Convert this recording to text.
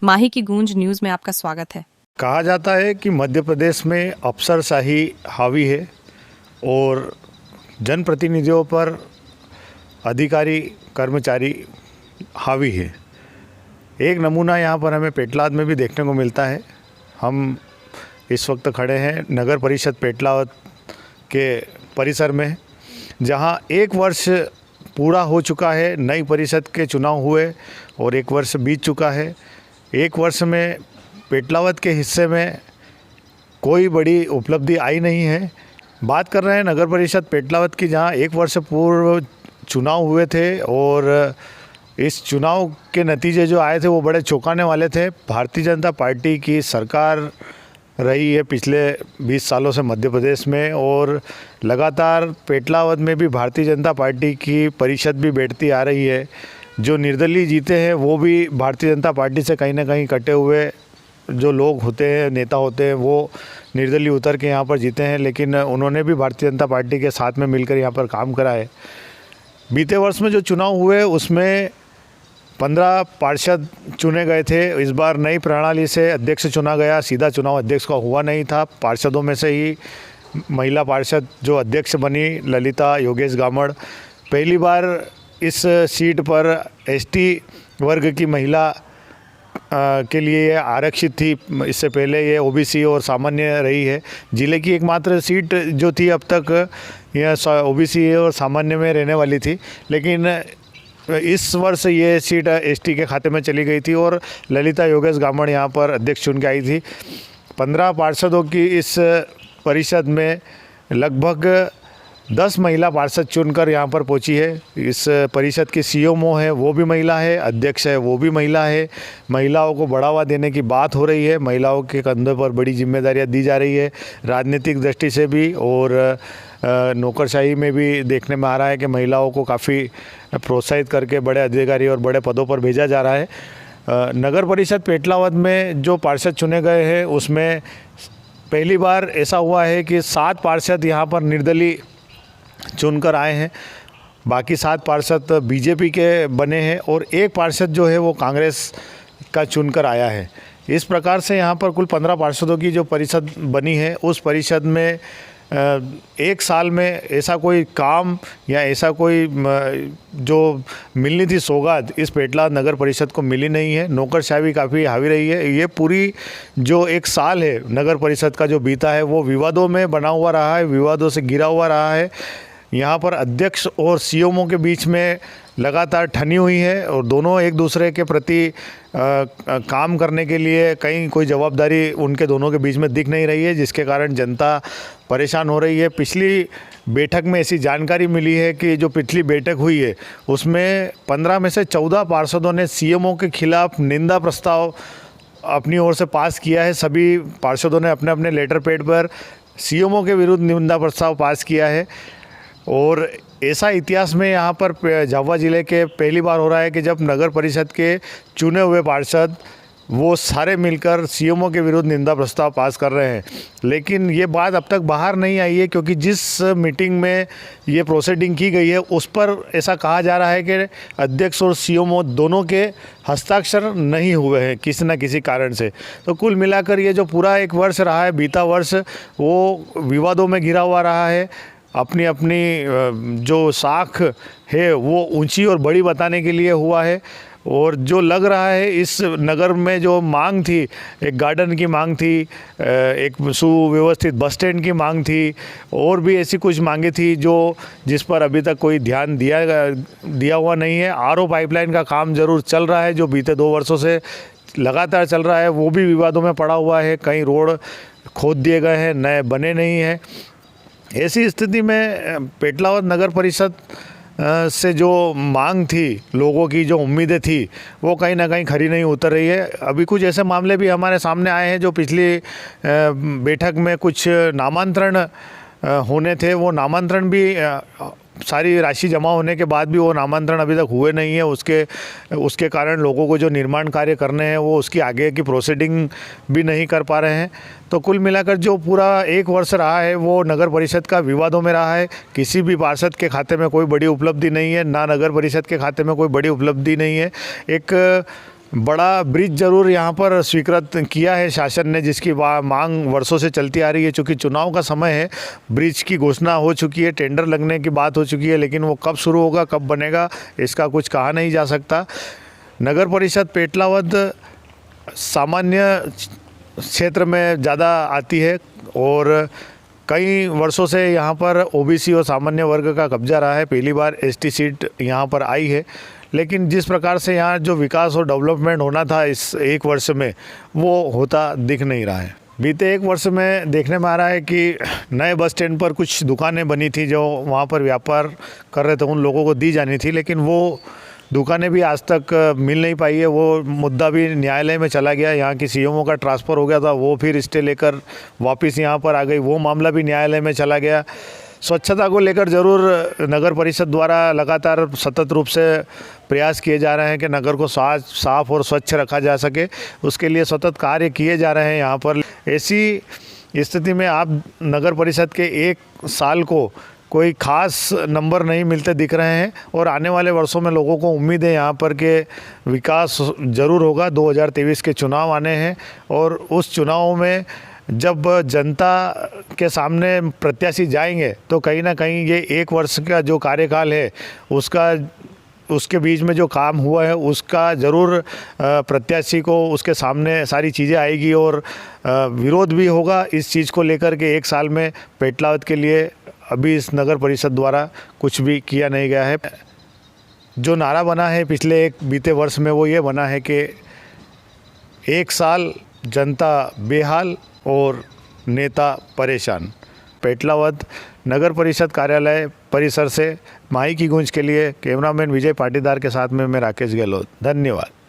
माही की गूंज न्यूज़ में आपका स्वागत है। कहा जाता है कि मध्य प्रदेश में अफसरशाही हावी है और जनप्रतिनिधियों पर अधिकारी कर्मचारी हावी है। एक नमूना यहाँ पर हमें पेटलाद में भी देखने को मिलता है। हम इस वक्त खड़े हैं नगर परिषद पेटलाद के परिसर में, जहाँ एक वर्ष पूरा हो चुका है। नई परिषद के चुनाव हुए और एक वर्ष बीत चुका है। एक वर्ष में पेटलावद के हिस्से में कोई बड़ी उपलब्धि आई नहीं है। बात कर रहे हैं नगर परिषद पेटलावद की, जहां एक वर्ष पूर्व चुनाव हुए थे और इस चुनाव के नतीजे जो आए थे वो बड़े चौंकाने वाले थे। भारतीय जनता पार्टी की सरकार रही है पिछले 20 सालों से मध्य प्रदेश में और लगातार पेटलावद में भी भारतीय जनता पार्टी की परिषद भी बैठती आ रही है। जो निर्दलीय जीते हैं वो भी भारतीय जनता पार्टी से कहीं ना कहीं कटे हुए जो लोग होते हैं, नेता होते हैं, वो निर्दलीय उतर के यहाँ पर जीते हैं, लेकिन उन्होंने भी भारतीय जनता पार्टी के साथ में मिलकर यहाँ पर काम करा है। बीते वर्ष में जो चुनाव हुए उसमें 15 पार्षद चुने गए थे। इस बार नई प्रणाली से अध्यक्ष चुना गया। सीधा चुनाव अध्यक्ष का हुआ नहीं था। पार्षदों में से ही महिला पार्षद जो अध्यक्ष बनी, ललिता योगेश गामड़, पहली बार इस सीट पर एसटी वर्ग की महिला के लिए ये आरक्षित थी। इससे पहले ये ओबीसी और सामान्य रही है। जिले की एकमात्र सीट जो थी अब तक यह ओबीसी और सामान्य में रहने वाली थी, लेकिन इस वर्ष ये सीट एसटी के खाते में चली गई थी और ललिता योगेश गामड़ यहाँ पर अध्यक्ष चुन के आई थी। 15 पार्षदों की इस परिषद में लगभग 10 महिला पार्षद चुनकर यहाँ पर पहुँची है। इस परिषद की सीएमओ है वो भी महिला है, अध्यक्ष है वो भी महिला है। महिलाओं को बढ़ावा देने की बात हो रही है। महिलाओं के कंधों पर बड़ी जिम्मेदारियाँ दी जा रही है, राजनीतिक दृष्टि से भी और नौकरशाही में भी देखने में आ रहा है कि महिलाओं को काफ़ी प्रोत्साहित करके बड़े अधिकारी और बड़े पदों पर भेजा जा रहा है। नगर परिषद पेटलावद में जो पार्षद चुने गए हैं उसमें पहली बार ऐसा हुआ है कि 7 पार्षद यहाँ पर निर्दलीय चुनकर आए हैं। बाकी 7 पार्षद बीजेपी के बने हैं और एक पार्षद जो है वो कांग्रेस का चुनकर आया है। इस प्रकार से यहाँ पर कुल 15 पार्षदों की जो परिषद बनी है, उस परिषद में एक साल में ऐसा कोई काम या ऐसा कोई जो मिलनी थी सौगात इस पेटलाद नगर परिषद को मिली नहीं है। नौकरशाही भी काफ़ी हावी रही है। ये पूरी जो एक साल है नगर परिषद का जो बीता है वो विवादों में बना हुआ रहा है, विवादों से घिरा हुआ रहा है। यहाँ पर अध्यक्ष और सीएमओ के बीच में लगातार ठनी हुई है और दोनों एक दूसरे के प्रति काम करने के लिए कहीं कोई जवाबदारी उनके दोनों के बीच में दिख नहीं रही है, जिसके कारण जनता परेशान हो रही है। पिछली बैठक में ऐसी जानकारी मिली है कि जो पिछली बैठक हुई है उसमें 15 में से 14 पार्षदों ने सीएमओ के खिलाफ निंदा प्रस्ताव अपनी ओर से पास किया है। सभी पार्षदों ने अपने अपने लेटर पैड पर सीएमओ के विरुद्ध निंदा प्रस्ताव पास किया है और ऐसा इतिहास में यहाँ पर झाबुआ ज़िले के पहली बार हो रहा है कि जब नगर परिषद के चुने हुए पार्षद वो सारे मिलकर सीएमओ के विरुद्ध निंदा प्रस्ताव पास कर रहे हैं। लेकिन ये बात अब तक बाहर नहीं आई है, क्योंकि जिस मीटिंग में ये प्रोसीडिंग की गई है उस पर ऐसा कहा जा रहा है कि अध्यक्ष और सीएमओ दोनों के हस्ताक्षर नहीं हुए हैं किसी न किसी कारण से। तो कुल मिलाकर ये जो पूरा एक वर्ष रहा है, बीता वर्ष, वो विवादों में घिरा हुआ रहा है। अपनी अपनी जो साख है वो ऊंची और बड़ी बताने के लिए हुआ है और जो लग रहा है इस नगर में जो मांग थी, एक गार्डन की मांग थी, एक सुव्यवस्थित बस स्टैंड की मांग थी और भी ऐसी कुछ मांगे थी जो जिस पर अभी तक कोई ध्यान दिया हुआ नहीं है। आरओ पाइपलाइन का काम ज़रूर चल रहा है जो बीते 2 वर्षों से लगातार चल रहा है, वो भी विवादों में पड़ा हुआ है। कई रोड खोद दिए गए हैं, नए बने नहीं हैं। ऐसी स्थिति में पेटलावद नगर परिषद से जो मांग थी, लोगों की जो उम्मीदें थी, वो कहीं ना कहीं खरी नहीं उतर रही है। अभी कुछ ऐसे मामले भी हमारे सामने आए हैं जो पिछली बैठक में कुछ नामांतरण होने थे, वो नामांतरण भी सारी राशि जमा होने के बाद भी वो नामांतरण अभी तक हुए नहीं है। उसके कारण लोगों को जो निर्माण कार्य करने हैं वो उसकी आगे की प्रोसीडिंग भी नहीं कर पा रहे हैं। तो कुल मिलाकर जो पूरा एक वर्ष रहा है वो नगर परिषद का विवादों में रहा है। किसी भी पार्षद के खाते में कोई बड़ी उपलब्धि नहीं है, ना नगर परिषद के खाते में कोई बड़ी उपलब्धि नहीं है। एक बड़ा ब्रिज जरूर यहाँ पर स्वीकृत किया है शासन ने, जिसकी मांग वर्षों से चलती आ रही है। चूँकि चुनाव का समय है, ब्रिज की घोषणा हो चुकी है, टेंडर लगने की बात हो चुकी है, लेकिन वो कब शुरू होगा, कब बनेगा, इसका कुछ कहा नहीं जा सकता। नगर परिषद पेटलावद सामान्य क्षेत्र में ज़्यादा आती है और कई वर्षों से यहाँ पर ओबीसी और सामान्य वर्ग का कब्जा रहा है। पहली बार एसटी सीट यहाँ पर आई है, लेकिन जिस प्रकार से यहाँ जो विकास और डेवलपमेंट होना था इस एक वर्ष में, वो होता दिख नहीं रहा है। बीते एक वर्ष में देखने में आ रहा है कि नए बस स्टैंड पर कुछ दुकानें बनी थी, जो वहाँ पर व्यापार कर रहे थे उन लोगों को दी जानी थी, लेकिन वो दुकानें भी आज तक मिल नहीं पाई है। वो मुद्दा भी न्यायालय में चला गया। यहाँ की सीएमओ का ट्रांसफ़र हो गया था, वो फिर स्टे लेकर वापस यहाँ पर आ गई, वो मामला भी न्यायालय में चला गया। स्वच्छता को लेकर ज़रूर नगर परिषद द्वारा लगातार सतत रूप से प्रयास किए जा रहे हैं कि नगर को साफ और स्वच्छ रखा जा सके, उसके लिए सतत कार्य किए जा रहे हैं यहाँ पर। ऐसी स्थिति में आप नगर परिषद के एक साल को कोई ख़ास नंबर नहीं मिलते दिख रहे हैं और आने वाले वर्षों में लोगों को उम्मीद है यहाँ पर के विकास ज़रूर होगा। 2023 के चुनाव आने हैं और उस चुनाव में जब जनता के सामने प्रत्याशी जाएंगे तो कहीं ना कहीं ये एक वर्ष का जो कार्यकाल है उसके बीच में जो काम हुआ है उसका ज़रूर प्रत्याशी को उसके सामने सारी चीज़ें आएगी और विरोध भी होगा इस चीज़ को लेकर के एक साल में पेटलावद के लिए अभी इस नगर परिषद द्वारा कुछ भी किया नहीं गया है। जो नारा बना है पिछले बीते वर्ष में वो ये बना है कि एक साल जनता बेहाल और नेता परेशान। पेटलावद नगर परिषद कार्यालय परिसर से माही की गूंज के लिए कैमरामैन विजय पाटीदार के साथ में मैं राकेश गहलोत। धन्यवाद।